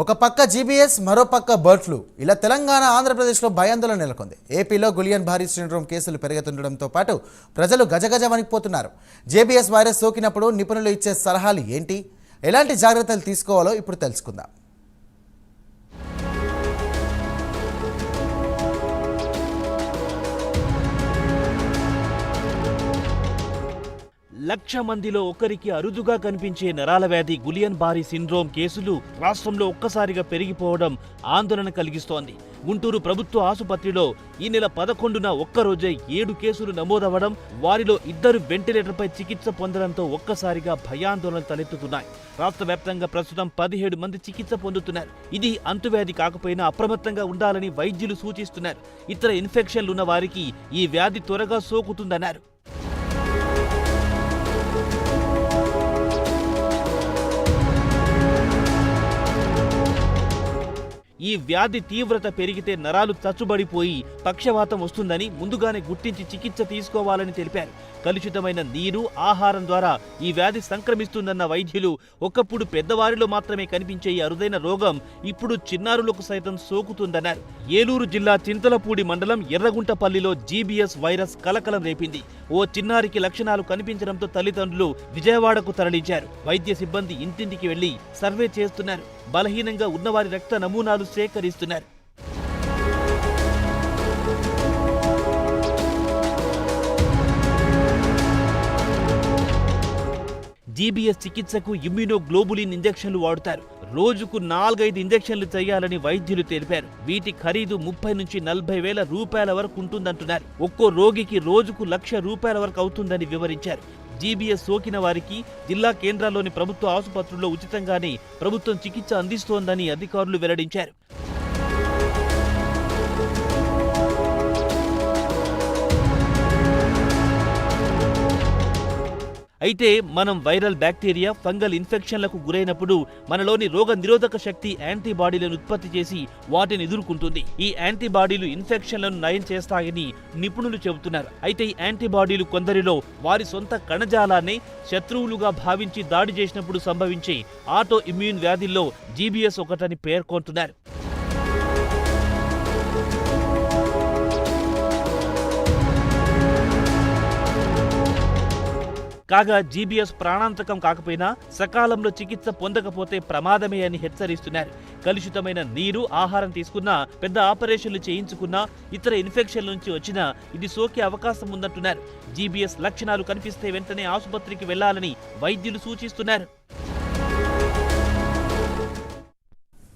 ఒక పక్క జీబీఎస్ మరో పక్క బర్డ్ ఫ్లూ ఇలా తెలంగాణ ఆంధ్రప్రదేశ్లో భయాందోళన నెలకొంది. ఏపీలో గులియన్ బారీ సిండ్రోమ్ కేసులు పెరుగుతుండడంతో పాటు ప్రజలు గజగజ వణికిపోతున్నారు. జీబీఎస్ వైరస్ సోకినప్పుడు నిపుణులు ఇచ్చే సలహాలు ఏంటి, ఎలాంటి జాగ్రత్తలు తీసుకోవాలో ఇప్పుడు తెలుసుకుందాం. లక్ష మందిలో ఒకరికి అరుదుగా కనిపించే నరాల వ్యాధి గులియన్ బారీ సిండ్రోమ్ కేసులు రాష్ట్రంలో ఒక్కసారిగా పెరిగిపోవడం ఆందోళన కలిగిస్తోంది. గుంటూరు ప్రభుత్వ ఆసుపత్రిలో ఈ నెల 11న ఒక్కరోజే 7 కేసులు నమోదవడం, వారిలో 2 వెంటిలేటర్పై చికిత్స పొందడంతో ఒక్కసారిగా భయాందోళనలు తలెత్తుతున్నాయి. రాష్ట్ర వ్యాప్తంగా ప్రస్తుతం 17 మంది చికిత్స పొందుతున్నారు. ఇది అంటువ్యాధి కాకపోయినా అప్రమత్తంగా ఉండాలని వైద్యులు సూచిస్తున్నారు. ఇతర ఇన్ఫెక్షన్లున్న వారికి ఈ వ్యాధి త్వరగా సోకుతుందన్నారు. ఈ వ్యాధి తీవ్రత పెరిగితే నరాలు చచ్చుబడిపోయి పక్షవాతం వస్తుందని ముందుగానే గుర్తించి చికిత్స తీసుకోవాలని తెలిపారు. కలుషితమైన నీరు, ఆహారం ద్వారా ఈ వ్యాధి సంక్రమిస్తుందన్న వైద్యులు ఒకప్పుడు పెద్దవారిలో మాత్రమే కనిపించే ఈ అరుదైన రోగం ఇప్పుడు చిన్నారులకు సైతం సోకుతుందన్నారు. ఏలూరు జిల్లా చింతలపూడి మండలం ఎర్రగుంటపల్లిలో జీబీఎస్ వైరస్ కలకలం రేపింది. ఓ చిన్నారికి లక్షణాలు కనిపించడంతో తల్లిదండ్రులు విజయవాడకు తరలించారు. వైద్య సిబ్బంది ఇంటింటికి వెళ్లి సర్వే చేస్తున్నారు. బలహీనంగా ఉన్నవారి రక్త నమూనాలు సేకరిస్తున్నారు. జీబీఎస్ చికిత్సకు ఇమ్యూనోగ్లోబులిన్ ఇంజెక్షన్లు వాడుతారు. రోజుకు 4-5 ఇంజెక్షన్లు చేయాలని వైద్యులు తెలిపారు. వీటి ఖరీదు 30 నుంచి 40 వేల రూపాయల వరకు ఉంటుందంటున్నారు. ఒక్కో రోగికి రోజుకు ₹1,00,000 వరకు అవుతుందని వివరించారు. జీబీఎస్ సోకిన వారికి జిల్లా కేంద్రాల్లోని ప్రభుత్వ ఆసుపత్రుల్లో ఉచితంగానే ప్రభుత్వం చికిత్స అందిస్తోందని అధికారులు వెల్లడించారు. అయితే మనం వైరల్ బ్యాక్టీరియా, ఫంగల్ ఇన్ఫెక్షన్లకు గురైనప్పుడు మనలోని రోగ నిరోధక శక్తి యాంటీబాడీలను ఉత్పత్తి చేసి వాటిని ఎదుర్కొంటుంది. ఈ యాంటీబాడీలు ఇన్ఫెక్షన్లను నయం చేస్తాయని నిపుణులు చెబుతున్నారు. అయితే ఈ యాంటీబాడీలు కొందరిలో వారి సొంత కణజాలాన్ని శత్రువులుగా భావించి దాడి చేసినప్పుడు సంభవించే ఆటో ఇమ్యూన్ వ్యాధుల్లో జీబీఎస్ ఒకటని పేర్కొంటున్నారు. కాగా జీబీఎస్ ప్రాణాంతకం కాకపోయినా సకాలంలో చికిత్స పొందకపోతే ప్రమాదమే అని హెచ్చరిస్తున్నారు. కలుషితమైన నీరు, ఆహారం తీసుకున్నా, పెద్ద ఆపరేషన్లు చేయించుకున్నా, ఇతర ఇన్ఫెక్షన్ల నుంచి వచ్చినా ఇది సోకే అవకాశం ఉందంటున్నారు. జీబీఎస్ లక్షణాలు కనిపిస్తే వెంటనే ఆసుపత్రికి వెళ్లాలని వైద్యులు సూచిస్తున్నారు.